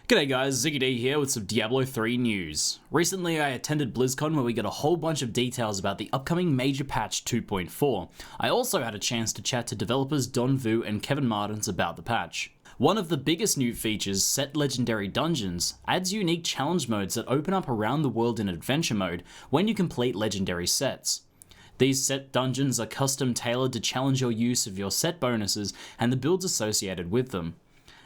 G'day guys, ZiggyD here with some Diablo 3 news. Recently I attended Blizzcon where we got a whole bunch of details about the upcoming major patch 2.4. I also had a chance to chat to developers Don Vu and Kevin Martens about the patch. One of the biggest new features, Set Legendary Dungeons, adds unique challenge modes that open up around the world in adventure mode when you complete legendary sets. These set dungeons are custom tailored to challenge your use of your set bonuses and the builds associated with them.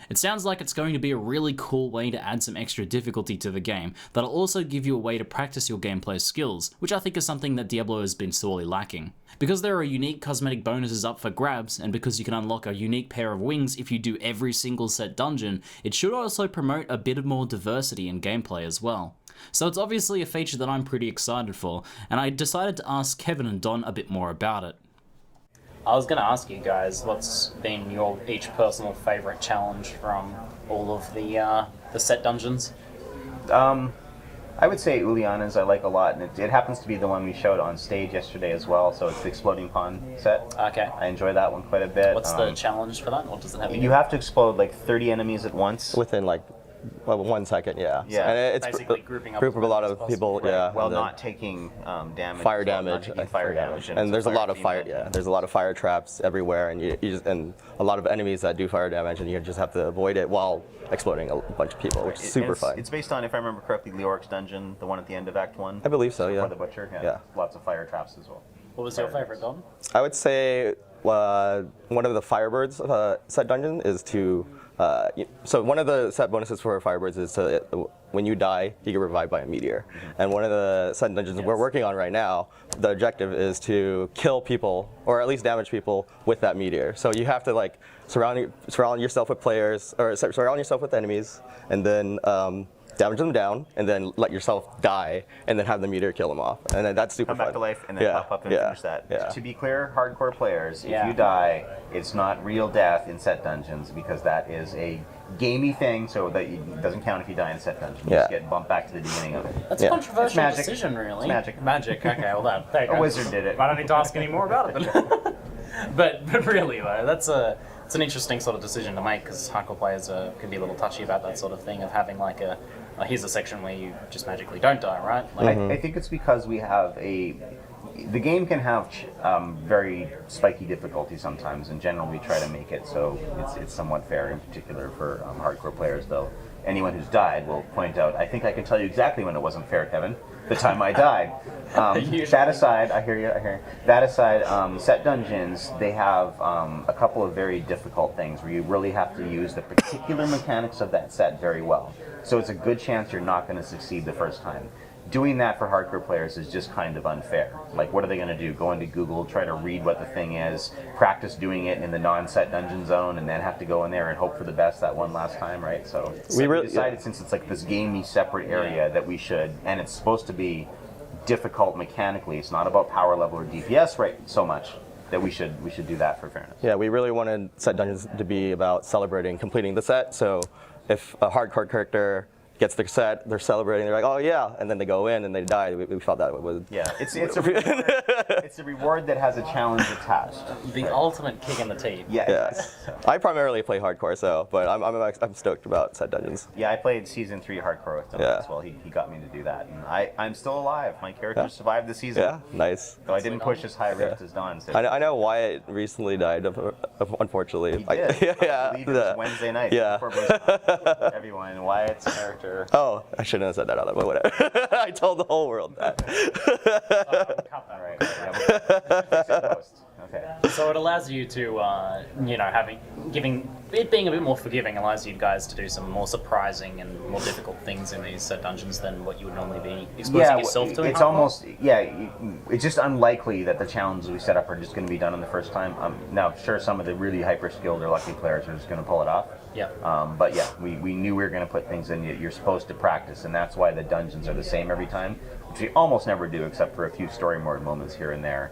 It sounds like it's going to be a really cool way to add some extra difficulty to the game that'll also give you a way to practice your gameplay skills, which I think is something that Diablo has been sorely lacking. Because there are unique cosmetic bonuses up for grabs, and because you can unlock a unique pair of wings if you do every single set dungeon, it should also promote a bit of more diversity in gameplay as well. So it's obviously a feature that I'm pretty excited for, and I decided to ask Kevin and Don a bit more about it. I was going to ask you guys what's been your each personal favourite challenge from all of the set dungeons? I would say Uliana's I like a lot, and it happens to be the one we showed on stage yesterday as well, so it's the Exploding Pond set. Okay. I enjoy that one quite a bit. What's the challenge for that? What does it have? You have to explode like 30 enemies at once. Within like 1 second, yeah. Yeah. And it's basically grouping up group of a lot of possible. people, Right. yeah. While not taking damage. Fire Not damage. taking fire damage. And there's a lot of fire, demon. yeah. There's a lot of fire traps everywhere, and and a lot of enemies that do fire damage, and you just have to avoid it while exploding a bunch of people, which is super fun. It's based on, if I remember correctly, Leoric's dungeon, the one at the end of Act 1. I believe so, yeah. Before the Butcher, Yeah. Lots of fire traps as well. What was your favourite, Don? I would say one of the Firebirds set dungeon is to. So one of the set bonuses for Firebirds is to when you die, you get revived by a meteor. And one of the set dungeons we're working on right now, the objective is to kill people or at least damage people with that meteor. So you have to like surround yourself with players or surround yourself with enemies, and then damage them down, and then let yourself die, and then have the meteor kill them off. And then that's super Come fun. back to life and then pop up and finish that. Yeah. To be clear, hardcore players, if you die, it's not real death in set dungeons, because that is a gamey thing, so that it doesn't count if you die in set dungeon. You just get bumped back to the beginning of it. That's a controversial It's magic. decision, really. It's magic. Magic, okay, well there you A go. wizard did it. I don't need to ask any more about it then. but really though, it's an interesting sort of decision to make, because hardcore players can be a little touchy about that sort of thing of having like here's a section where you just magically don't die, right? Like, I think it's because we have the game can have very spiky difficulty sometimes. In general, we try to make it so it's somewhat fair, in particular for hardcore players, though. Anyone who's died will point out, I think I can tell you exactly when it wasn't fair, Kevin. The time I died. That aside, I hear you. That aside, set dungeons, they have a couple of very difficult things where you really have to use the particular mechanics of that set very well. So it's a good chance you're not going to succeed the first time. Doing that for hardcore players is just kind of unfair. Like, what are they going to do? Go into Google, try to read what the thing is, practice doing it in the non-set dungeon zone, and then have to go in there and hope for the best that one last time, right? So we decided, since it's like this gamey separate area, that we should, and it's supposed to be difficult mechanically. It's not about power level or DPS, right? So much that we should do that for fairness. Yeah, we really wanted set dungeons to be about celebrating completing the set. So if a hardcore character gets the set, they're celebrating, they're like, oh yeah, and then they go in and they die. We felt that it was... Yeah, it's a reward, it's a reward that has a challenge attached. the ultimate kick in the teeth. Yes. I primarily play hardcore, but I'm stoked about set dungeons. Yeah, I played Season 3 hardcore with him as well. He got me to do that. And I'm still alive. My character survived the season. Yeah, nice. So I didn't push as high rift as Don. So I know Wyatt recently died, unfortunately. he did. Yeah. I believe it was Wednesday night. Yeah. Before Blizzcon. Everyone, Wyatt's character. Oh, I shouldn't have said that out loud, but whatever. I told the whole world that. Cut that right. Yeah, fix it in post. Okay. So it allows you to, being a bit more forgiving allows you guys to do some more surprising and more difficult things in these set dungeons than what you would normally be exposing yourself to. It's almost, it's just unlikely that the challenges we set up are just going to be done on the first time. Now, sure, some of the really hyper-skilled or lucky players are just going to pull it off. Yeah. But yeah, we knew we were going to put things in you're supposed to practice, and that's why the dungeons are the same every time, which we almost never do except for a few story mode moments here and there.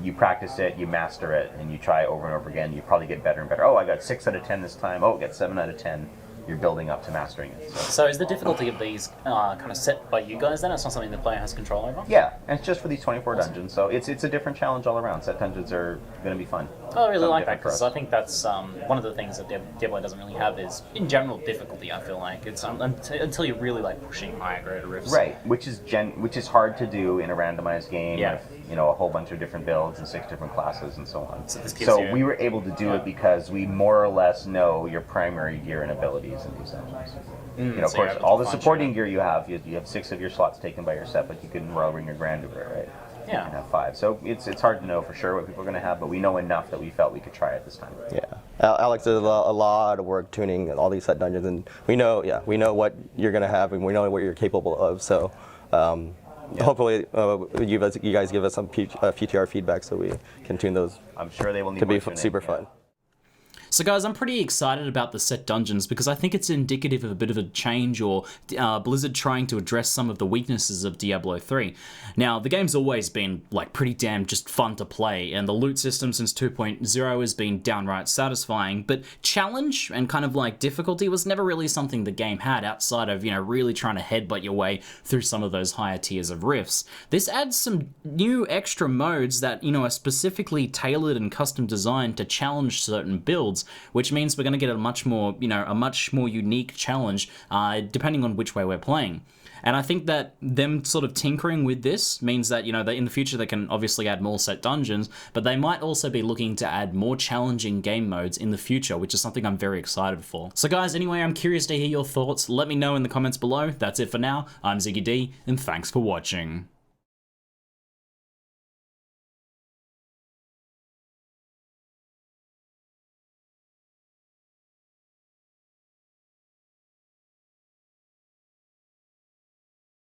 You practice it, you master it, and you try over and over again. You probably get better and better. Oh, I got 6 out of 10 this time. Oh, I got 7 out of 10. you're building up to mastering it. So is the difficulty of these kind of set by you guys then? It's not something the player has control over? Yeah, and it's just for these 24 dungeons, so it's a different challenge all around. Set dungeons are going to be fun. Oh, I really Something like that, different for because us. I think that's one of the things that Diablo doesn't really have is, in general, difficulty, I feel like. It's until you're really like pushing higher grade riffs. Right, which is hard to do in a randomized game Yeah. with a whole bunch of different builds and 6 different classes and so on. So this gives you- we were able to do it because we more or less know your primary gear and abilities in these dungeons. Of so you're course, able all to the fine-tune supporting it. gear you have 6 of your slots taken by your set, but you can roll ring your Grandiver, right? Yeah. You can have 5. So it's hard to know for sure what people are going to have, but we know enough that we felt we could try it this time. Yeah, Alex did a lot of work tuning all these set dungeons, and we know what you're gonna have, and we know what you're capable of. So hopefully, you guys give us some PTR feedback so we can tune those I'm sure they will need to be more tuning, super yeah. fun. So guys, I'm pretty excited about the set dungeons because I think it's indicative of a bit of a change or Blizzard trying to address some of the weaknesses of Diablo 3. Now, the game's always been like pretty damn just fun to play, and the loot system since 2.0 has been downright satisfying, but challenge and kind of like difficulty was never really something the game had outside of, really trying to headbutt your way through some of those higher tiers of rifts. This adds some new extra modes that, are specifically tailored and custom designed to challenge certain builds, which means we're going to get a much more unique challenge depending on which way we're playing. And I think that them sort of tinkering with this means that, that in the future they can obviously add more set dungeons, but they might also be looking to add more challenging game modes in the future, which is something I'm very excited for. So guys, anyway, I'm curious to hear your thoughts. Let me know in the comments below. That's it for now. I'm ZiggyD, and thanks for watching.